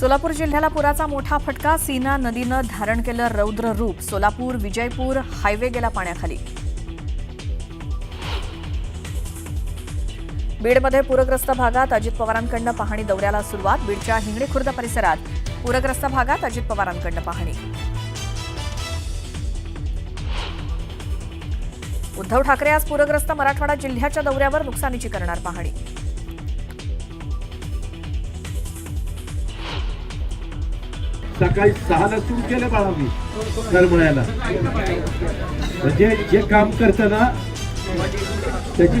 सोलापूर जिल्ह्याला पुराचा मोठा फटका. सीना नदीनं धारण केलं रौद्र रूप. सोलापूर विजयपूर हायवे गेला पाण्याखाली. बीडमध्ये पूरग्रस्त भागात अजित पवारांकडून पाहणी दौऱ्याला सुरुवात. बीडच्या हिंगणी खुर्द परिसरात पूरग्रस्त भागात अजित पवारांकडून पाहणी. उद्धव ठाकरे आज पूरग्रस्त मराठवाडा जिल्ह्याच्या दौऱ्यावर. नुकसानीची करणार पाहणी. सकाळी 6ला सुरू केलं बाळा मी करमळ्याला. म्हणजे जे काम करतं ना त्याची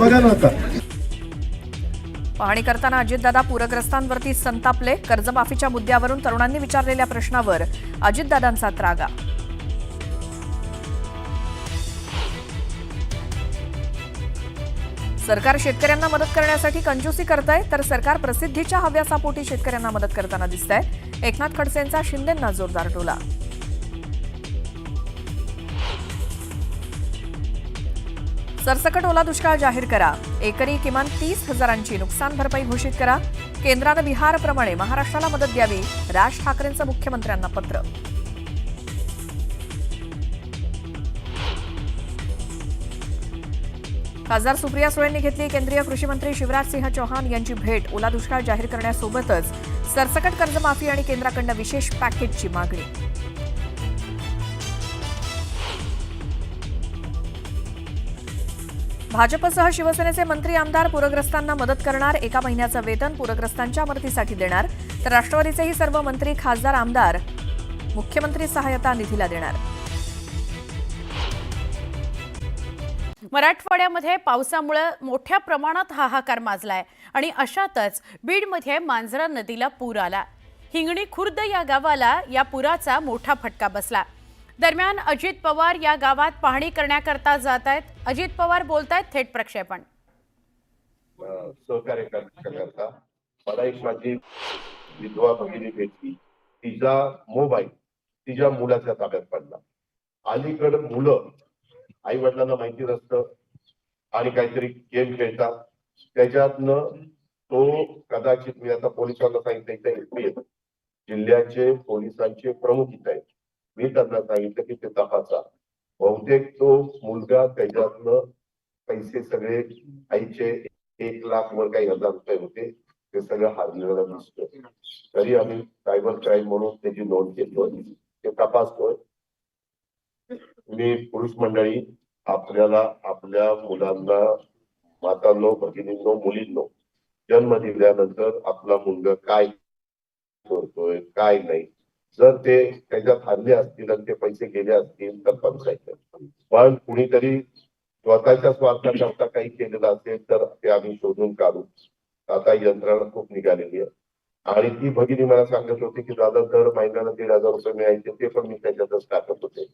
बघा नव्हता. पाहणी करताना अजितदादा पूरग्रस्तांवरती संतापले. कर्जमाफीच्या मुद्द्यावरून तरुणांनी विचारलेल्या प्रश्नावर अजितदादांचा त्रागा. सरकार शेतकऱ्यांना मदत करण्यासाठी कंजूसी करतंय, तर सरकार प्रसिद्धीच्या हव्यासापोटी शेतकऱ्यांना मदत करताना दिसतंय. एकनाथ खडसेंचा शिंदेंना जोरदार टोला. सरसकट ओला दुष्काळ जाहीर करा. एकरी किमान 30,000ची नुकसान भरपाई घोषित करा. केंद्रानं बिहारप्रमाणे महाराष्ट्राला मदत द्यावी. राज ठाकरेंचं मुख्यमंत्र्यांना पत्र. खासदार सुप्रिया सुळेंनी घेतली केंद्रीय कृषी मंत्री शिवराज सिंह चौहान यांची भेट. ओला दुष्काळ जाहीर करण्यासोबतच सरसकट कर्जमाफी आणि केंद्राकडून विशेष पॅकेजची मागणी. भाजपसह शिवसेनेचे मंत्री आमदार पूरग्रस्तांना मदत करणार. 1 महिन्याचं वेतन पूरग्रस्तांच्या मदतीसाठी देणार. तर राष्ट्रवादीचेही सर्व मंत्री खासदार आमदार मुख्यमंत्री सहायता निधीला देणार. मराठवाड्यामध्ये पावसामुळे मोठ्या प्रमाणात हाहाकार माजलाय आणि अशातच बीडमध्ये मांजरा नदीला पूर आला. हिंगणी खुर्द या गावाला या पुराचा मोठा फटका बसला. दरम्यान अजित पवार या गावात पाहणी करण्याकरता जात आहेत. अजित पवार बोलतायत. थेट प्रक्षेपण. सहकार्य करण्याकरता मला एक माझी विधवा भगिनी भेटली. तिचा मोबाईल तिच्या मुलाच्या ताब्यात पडला. अलीकडे मुलं आई वडिलांना माहिती नसतं आणि काहीतरी गेम खेळतात. त्याच्यातनं तो कदाचित मी आता पोलिसांना सांगितलं एसपी जिल्ह्याचे पोलिसांचे प्रमुख इथं आहेत. मी त्यांना सांगितलं की ते तपासा. बहुतेक तो मुलगा त्याच्यातनं पैसे सगळे आईचे 1,00,000 वर काही हजार रुपये होते ते सगळं हरलेलं दिसतं. तरी आम्ही सायबर क्राईम म्हणून त्याची नोंद घेतोय. ते तपासतोय. मी पुरुष मंडळी आपल्याला आपल्या मुलांना मातांनो भगिनींनो मुलींनो जन्म दिल्यानंतर आपला मुलगा काय करतोय काय नाही जर ते त्याच्यात हरले असतील आणि ते पैसे गेले असतील तर पंचायत. पण कुणीतरी स्वतःच्या स्वार्थाकरता काही केलेलं असेल तर ते आम्ही शोधून काढू. आता यंत्रणा खूप निघालेली आहे. आणि ती भगिनी मला सांगत होती की दादा दर महिन्याला 1,500 रुपये मिळायचे ते पण मी त्याच्यातच टाकत होते.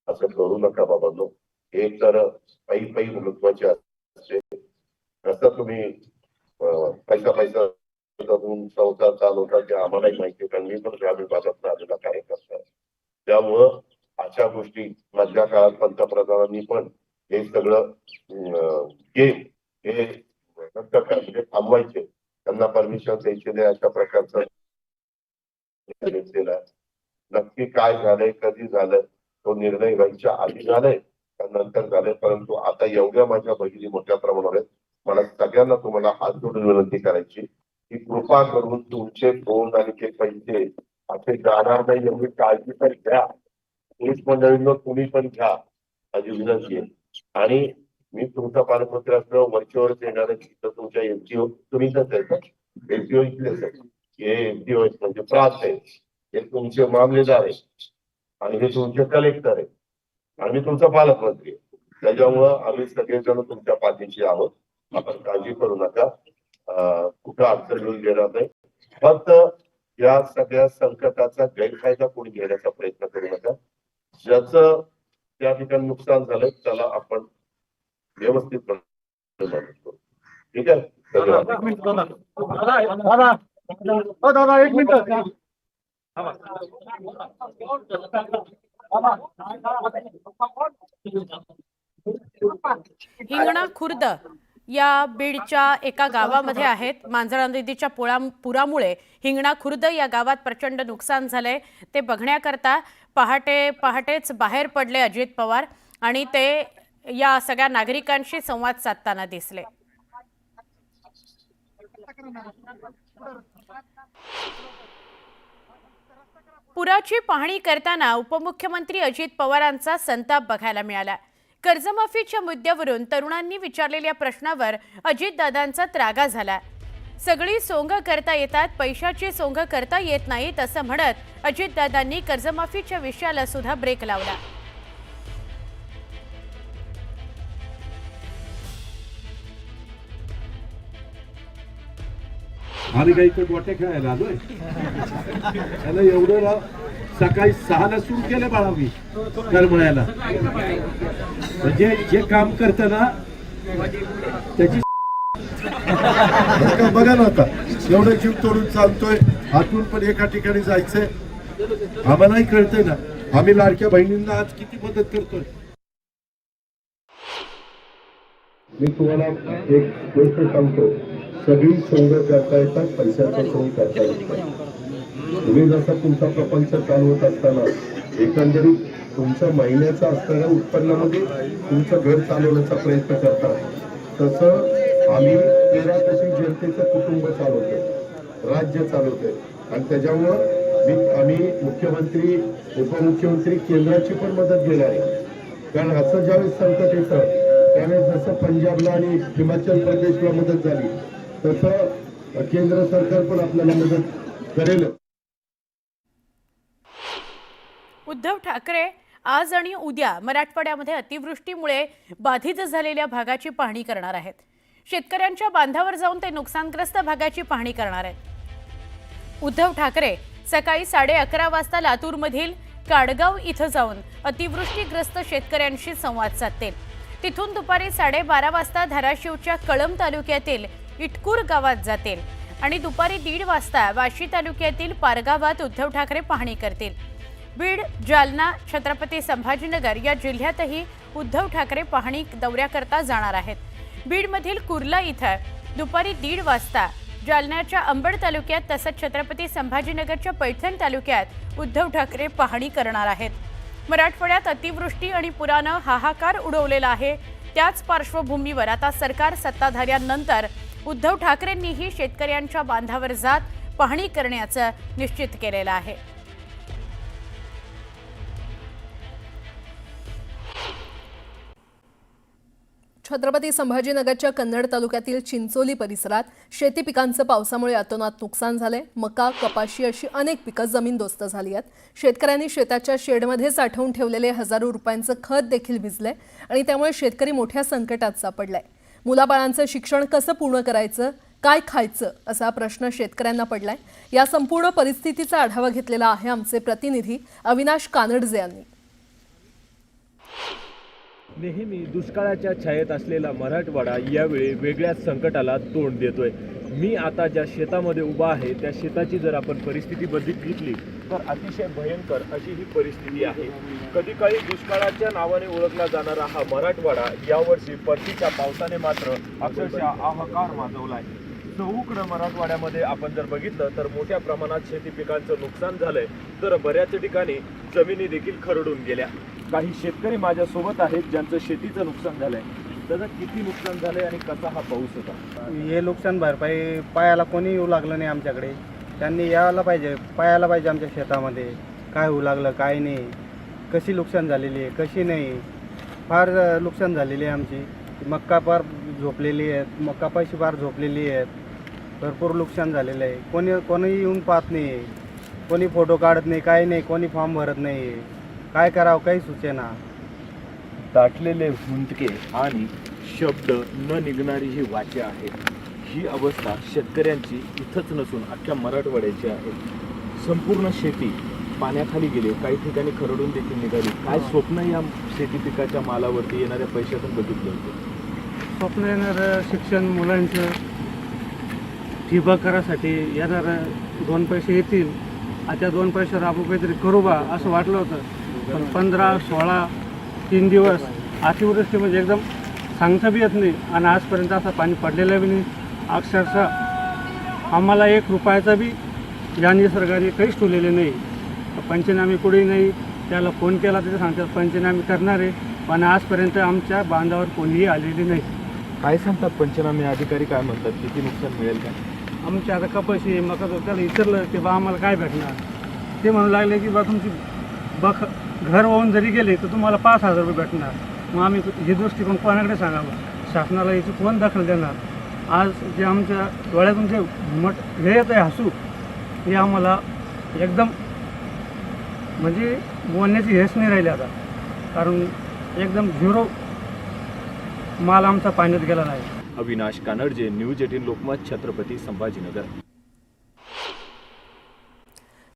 असं करू नका बाबांनो. एक तर पायी महत्वाचे असते. कसं तुम्ही पैसा संसार चालवता ते आम्हालाही माहिती. कारण मी पण ग्रामीण भागात आलेला कार्यकर्ता. त्यामुळं अशा गोष्टी मधल्या काळात पंतप्रधानांनी पण हे सगळं गेम हे म्हणजे थांबवायचे. त्यांना परमिशन द्यायचे नाही अशा प्रकारचं नक्की काय झालंय कधी झालंय तो निर्णय व्हायच्या आधी झालाय का नंतर झालाय. परंतु आता एवढ्या माझ्या भगिनी मोठ्या प्रमाणावर मला सगळ्यांना तुम्हाला हात जोडून विनंती करायची की कृपा करून तुमचे फोन आणि ते पैसे असे जाणार नाही एवढी काळजी तर घ्या. पोलीस मंडळींना तुम्ही पण घ्या माझी विनंती आहे. आणि मी तुमचा पालकमंत्री असल्यावर वरचेवरच येणार आहे. तिथं तुमच्या एमटीओ तुम्ही एमटीओ इथलेच आहे. हे एमटीओ आहेत म्हणजे प्रांत आहे. हे तुमचे मामलेदार आहे आणि हे तुमचे कलेक्टर आहे आणि मी तुमचा पालकमंत्री आहे. त्याच्यामुळं आम्ही सगळेजण तुमच्या पाठीशी आहोत. आपण काळजी करू नका. कुठं अडचण येऊन देणार नाही. फक्त या सगळ्या संकटाचा गैरफायदा कोणी घेण्याचा प्रयत्न करू नका. ज्याचं त्या ठिकाणी नुकसान झालं त्याला आपण व्यवस्थित मदत करू. ठीक आहे. हिंगणा खुर्द या बीडच्या एका गावामध्ये आहेत। मांजरा नदीच्या पुरामुळे हिंगणा खुर्द या गावात प्रचंड नुकसान झालंय। ते बघण्याकरता पहाटेच बाहेर पडले अजित पवार आणि ते या सगळ्या नागरिकांशी संवाद साधताना दिसले। पुराची पाहणी करताना उपमुख्यमंत्री अजित पवारांचा संताप बघायला मिळाला। कर्जमाफीच्या मुद्द्यावरून तरुणांनी विचारलेल्या प्रश्नावर अजितदादांचा त्रागा झाला। सगळी सोंग करता येतात, पैशाची सोंग करता येत नाही असं म्हणत अजितदादांनी कर्जमाफीच्या विषयाला सुद्धा ब्रेक लावला। आम्ही काही इथे गोटे खेळायला आलोय? त्याला एवढं राव सकाळी 6ला सुरू केलं बाळा मी करमळ्याला। म्हणजे जे काम करतं ना त्याची बघा ना, आता एवढं जीव तोडून चालतोय, हातून पण एका ठिकाणी जायचंय, आम्हालाही कळतंय ना, आम्ही लाडक्या बहिणींना आज किती मदत करतोय। मी तुम्हाला एक गोष्ट सांगतो, सगळी सोंग करता येतात, पैशाचा सोंग करता येत नाही। तुम्ही जसा तुमचा प्रपंच चालवत असताना एकंदरीत तुमच्या महिन्याचा असणाऱ्या उत्पन्नामध्ये तुमचं घर चालवण्याचा प्रयत्न करता, तसं आम्ही 13 कोटी जनतेचं कुटुंब चालवतोय, राज्य चालवतोय आणि त्याच्यामुळं आम्ही मुख्यमंत्री उपमुख्यमंत्री केंद्राची पण मदत घेणार आहे। कारण असं ज्यावेळेस संकट येतं त्यावेळेस जसं पंजाबला आणि हिमाचल प्रदेशला मदत झाली तसं केंद्र सरकार पण आपल्याला मदत करेल। उद्धव ठाकरे आज आणि उद्या मराठवाड्यामध्ये अतिवृष्टीमुळे बाधित झालेल्या भागाची पाहणी करणार आहेत। शेतकऱ्यांच्या बांधावर जाऊन ते नुकसानग्रस्त भागाची पाहणी करणार आहेत। उद्धव ठाकरे सकाळी 11:30 वाजता लातूरमधील काडगाव इथं जाऊन अतिवृष्टीग्रस्त शेतकऱ्यांशी संवाद साधतील। तिथून दुपारी 12:30 वाजता धाराशिवच्या कळंब तालुक्यातील इटकूर गावात जातील आणि दुपारी 1:30 वाजता वाशी तालुक्यातील पारगावात उद्धव ठाकरे पाहणी करतील। बीड, जालना, छत्रपती संभाजीनगर या जिल्ह्यातही उद्धव ठाकरे पाहणी दौऱ्याकरता जाणार आहेत। बीडमधील कुर्ला इथं दुपारी 1:30 वाजता, जालन्याच्या अंबड तालुक्यात तसंच छत्रपती संभाजीनगरच्या पैठण तालुक्यात उद्धव ठाकरे पाहणी करणार आहेत। मराठवाड्यात अतिवृष्टी आणि पुरानं हाहाकार उडवलेला आहे। त्याच पार्श्वभूमीवर आता सरकार सत्ताधाऱ्यांनंतर उद्धव ठाकरेंनीही शेतकऱ्यांच्या बांधावर जात पाहणी करण्याचं निश्चित केलेलं आहे। छत्रपती संभाजीनगरच्या कन्नड तालुक्यातील चिंचोली परिसरात शेती पिकांचं पावसामुळे अतोनात नुकसान झालंय। मका, कपाशी अशी अनेक पिकं जमीनदोस्त झाली आहेत। शेतकऱ्यांनी शेताच्या शेडमध्ये साठवून ठेवलेले हजारो रुपयांचं खत देखील भिजलंय आणि त्यामुळे शेतकरी मोठ्या संकटात सापडलाय। मुलाबाळांचं शिक्षण कसं पूर्ण करायचं, काय खायचं असा प्रश्न शेतकऱ्यांना पडलाय। या संपूर्ण परिस्थितीचा आढावा घेतलेला आहे आमचे प्रतिनिधी अविनाश कानडजे यांनी। नेहमी दुष्काळाच्या छायेत असलेला मराठवाडा यावेळी वेगळ्याच संकटाला तोंड देतोय। मी आता ज्या शेतामध्ये उभा आहे त्या शेताची जर आपण परिस्थिती बघितली तर अतिशय भयंकर अशी ही परिस्थिती आहे। कधी काळी दुष्काळाच्या नावाने ओळखला जाणारा हा मराठवाडा यावर्षी परतीच्या पावसाने मात्र अक्षरशः हाहाकार माजवलाय। चहूकडं मराठवाड्यामध्ये आपण जर बघितलं तर मोठ्या प्रमाणात शेती पिकांचं नुकसान झालंय, तर बऱ्याच ठिकाणी जमिनी देखील खरडून गेल्या। काही शेतकरी माझ्या सोबत आहेत ज्यांचं शेतीचं नुकसान झालंय। त्याचं किती नुकसान झालंय आणि कसा हा पाऊस होता? हे नुकसान भरपाई पायाला कोणी येऊ लागलं नाही आमच्याकडे। त्यांनी यायला पाहिजे, पायाला पाहिजे आमच्या शेतामध्ये काय होऊ लागलं काय नाही, कशी नुकसान झालेली आहे कशी नाही। फार नुकसान झालेली आहे आमची। मक्का फार झोपलेली आहेत, मक्का पाशी फार झोपलेली आहेत, भरपूर नुकसान झालेलं आहे। कोणी येऊन पाहत नाही, कोणी फोटो काढत नाही, काय नाही, कोणी फॉर्म भरत नाही। काय करावं काही सुचेना। दाटलेले हुंदके आणि शब्द न निघणारी ही वाचा आहे। ही अवस्था शेतकऱ्यांची इथंच नसून अख्ख्या मराठवाड्याची आहे। संपूर्ण शेती पाण्याखाली गेली, काही ठिकाणी खरडून देखील निघाली। काय स्वप्न या शेती पिकाच्या मालावरती येणाऱ्या पैशातून बघितलं होतं? स्वप्न येणारं शिक्षण मुलांचं, ठिबक करासाठी येणारं 2 पैसे येतील, आता 2 पैसे आपण काहीतरी करू बा असं वाटलं होतं। पण 15, 16, 3 दिवस अतिवृष्टी म्हणजे एकदम सांगता बी येत नाही आणि आजपर्यंत असं पाणी पडलेलं बी नाही. अक्षरशः आम्हाला 1 रुपयाचा बी या निसर्गाने काहीच ठेवलेले नाही. पंचनामे कुठेही नाही. त्याला फोन केला तर ते सांगतात पंचनामे करणार आहे, पण आजपर्यंत आमच्या बांधावर कोणीही आलेले नाही. काय सांगतात पंचनामे अधिकारी, काय म्हणतात, किती नुकसान मिळेल का? आमच्या आता कपाशी मका त्याला विचारलं की बा आम्हाला काय भेटणार, ते म्हणू लागले की बा तुमची घर वाहून जरी गेले तर तुम्हाला 5,000 रुपये भेटणार. मग आम्ही हे दृष्टिकोन कोणाकडे सांगावं, शासनाला याची कोण दखल देणार? आज जे आमच्या डोळ्यातून जे हे येत आहे हसू, हे आम्हाला एकदम म्हणजे बोलण्याची हेच नाही राहिली आता, कारण एकदम झिरो माल आमचा पाण्यात गेलेला आहे. अविनाश कानडजे, न्यूज 18 लोकमत, छत्रपती संभाजीनगर.